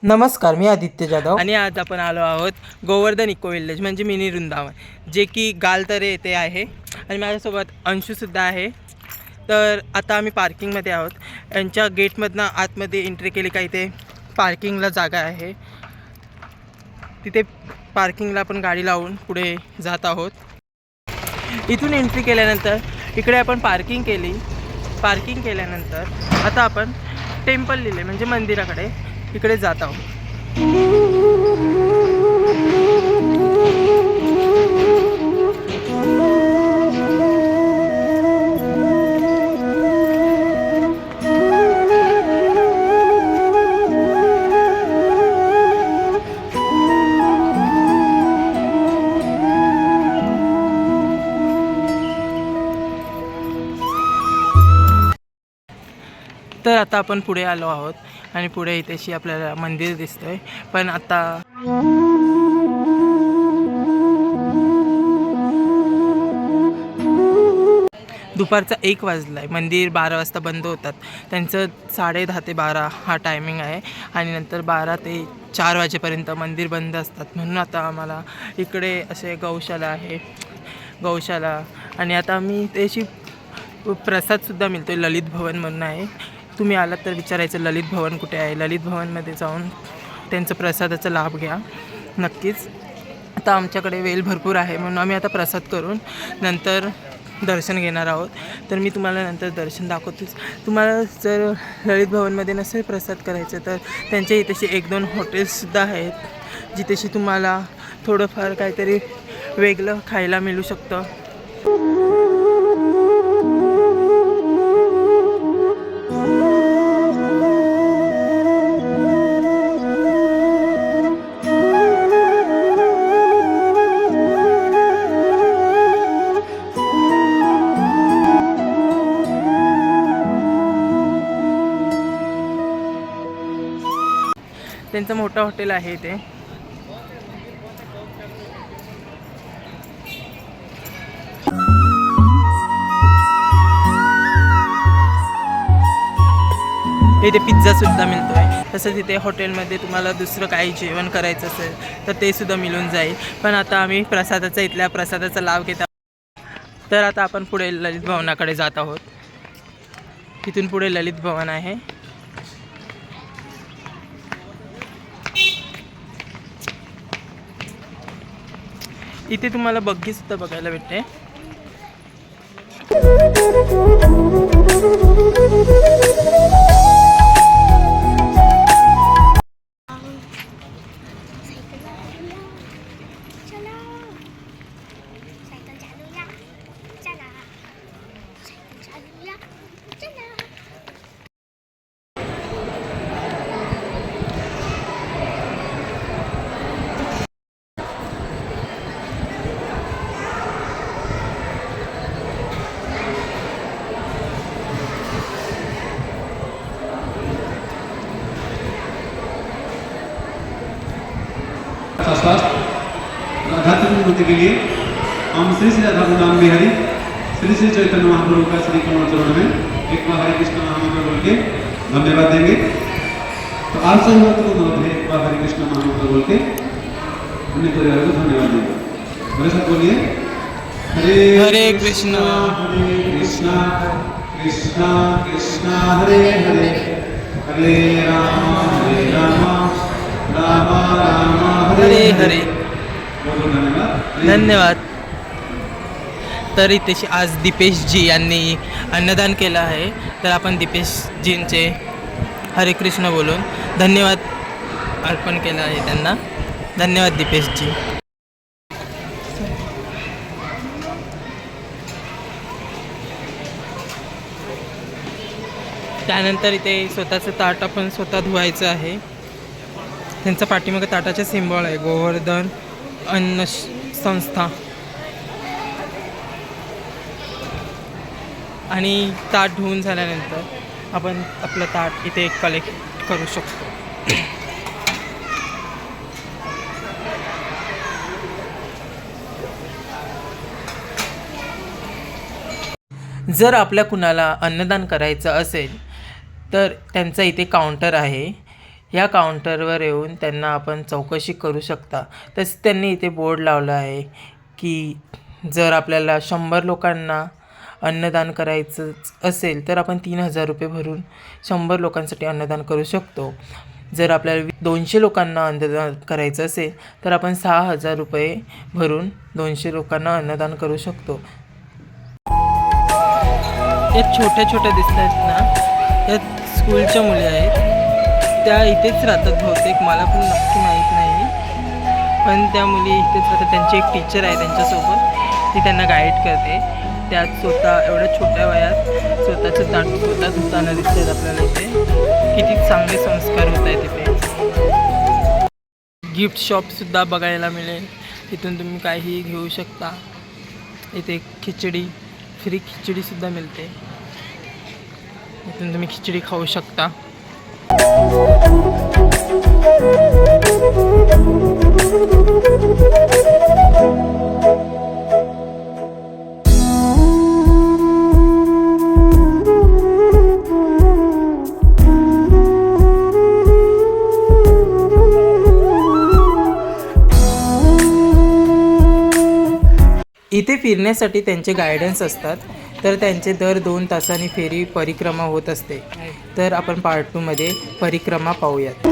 नमस्कार, मी आदित्य जाधव आणि आज आपण आलो आहोत गोवर्धन इको विलेज म्हणजे मिनी वृंदावन, जे की गालतरे येथे आहे. आणि माझ्यासोबत अंशूसुद्धा आहे. तर आता आम्ही पार्किंगमध्ये आहोत. यांच्या गेटमधनं आतमध्ये एंट्री केली का इथे पार्किंगला जागा आहे. तिथे पार्किंगला आपण गाडी लावून पुढे जात आहोत. इथून एंट्री केल्यानंतर इकडे आपण पार्किंग केली. पार्किंग केल्यानंतर आता आपण टेम्पल लिहिले म्हणजे मंदिराकडे इकडे जात आहोत. तर आता आपण पुढे आलो आहोत आणि पुढे इथेशी आपल्याला मंदिर दिसतंय. पण आता दुपारचा 1 वाजला आहे. मंदिर 12 वाजता बंद होतात. त्यांचं 10:30 ते 12 हा टायमिंग आहे. आणि नंतर 12 ते 4 वाजेपर्यंत मंदिर बंद असतात. म्हणून आता आम्हाला इकडे असे गौशाला आहे, गौशाला. आणि आता आम्ही त्याची प्रसादसुद्धा मिळतो आहे. ललित भवन म्हणून आहे. तुम्ही आलात तर विचारायचं ललित भवन कुठे आहे. ललित भवनमध्ये जाऊन त्यांचं प्रसादाचा लाभ घ्या नक्कीच. आता आमच्याकडे वेळ भरपूर आहे म्हणून आम्ही आता प्रसाद करून नंतर दर्शन घेणार आहोत. तर मी तुम्हाला नंतर दर्शन दाखवतोच. तुम्हाला जर ललित भवनमध्ये नसेल प्रसाद करायचं तर त्यांच्या इथेशी 1-2 हॉटेल्ससुद्धा आहेत, जिथेशी तुम्हाला थोडंफार काहीतरी वेगळं खायला मिळू शकतं. त्यांचं मोठं हॉटेल आहे ते. इथे पिझ्झासुद्धा मिळतो आहे. तसंच इथे हॉटेलमध्ये तुम्हाला दुसरं काही जेवण करायचं असेल तर ते सुद्धा मिळून जाईल. पण आता आम्ही इथल्या प्रसादाचा लाभ घेत आहोत. तर आता आपण पुढे ललित भवनाकडे जात आहोत. तिथून पुढे ललित भवन आहे. इथे तुम्हाला बग्गीसुद्धा बघायला भेटते. राधाकृष्ण के लिए हम श्री श्री राधा गुलाम बिहारी श्री श्री चैतन्य महाप्रभु का श्री कमल चरण में एक बार हरे कृष्ण महामंत्र बोल के धन्यवाद देंगे. तो आप सभी लोगों को बोलते हैं एक बार हरे कृष्ण महामंत्र बोल के अपने परिवार को धन्यवाद देंगे. मेरे साथ बोलिए हरे हरे कृष्ण कृष्ण कृष्ण कृष्ण हरे हरे हरे राम राम राम हरे हरे. धन्यवाद. धन्यवाद. तर इथेशी आज दीपेशजी यांनी अन्नदान केलं आहे. तर आपण दीपेशजींचे हरे कृष्ण बोलून धन्यवाद अर्पण केलं आहे त्यांना. धन्यवाद दीपेशजी. त्यानंतर इथे स्वतःचं ताट आपण स्वतः धुवायचं आहे. त्यांचा पाठीमागे ताटाचे सिम्बॉल आहे गोवर्धन अन्न संस्था. आणि ताट धुवून झाल्यानंतर आपण आपलं ताट इथे कलेक्ट करू शकतो. जर आपल्या कुणाला अन्नदान करायचं असेल तर त्यांचा इथे काउंटर आहे. या काउंटरवर येऊन त्यांना आपण चौकशी करू शकता. तसेच त्यांनी इथे बोर्ड लावला आहे की जर आपल्याला 100 लोकांना अन्नदान करायचं असेल तर आपण 3,000 रुपये भरून 100 लोकांसाठी अन्नदान करू शकतो. जर आपल्याला 200 लोकांना अन्नदान करायचं असेल तर आपण 6,000 रुपये भरून 200 लोकांना अन्नदान करू शकतो. या छोट्या छोट्या दिसत आहेत ना, या स्कूलच्या मुली आहेत. त्या इथेच राहतात बहुतेक, मला पण नक्की माहीत नाही, पण त्या मुली इथेच राहतात. त्यांची एक टीचर आहे त्यांच्यासोबत, ती त्यांना गाईड करते. त्यात स्वतः एवढ्या छोट्या वयात स्वतःचं ताट स्वतः धुताना दिसत आहेत आपल्याला इथे. किती चांगले संस्कार होत आहेत इथे. गिफ्ट शॉपसुद्धा बघायला मिळेल, तिथून तुम्ही काहीही घेऊ शकता. इथे खिचडी, फ्री खिचडीसुद्धा मिळते, इथून तुम्ही खिचडी खाऊ शकता. इथे फिरण्यासाठी त्यांचे गायडन्स असतात, तर त्यांचे दर 2 तासांनी फेरी परिक्रमा होत असते. तर आपण पार्ट 2 मध्ये परिक्रमा पाहूयात.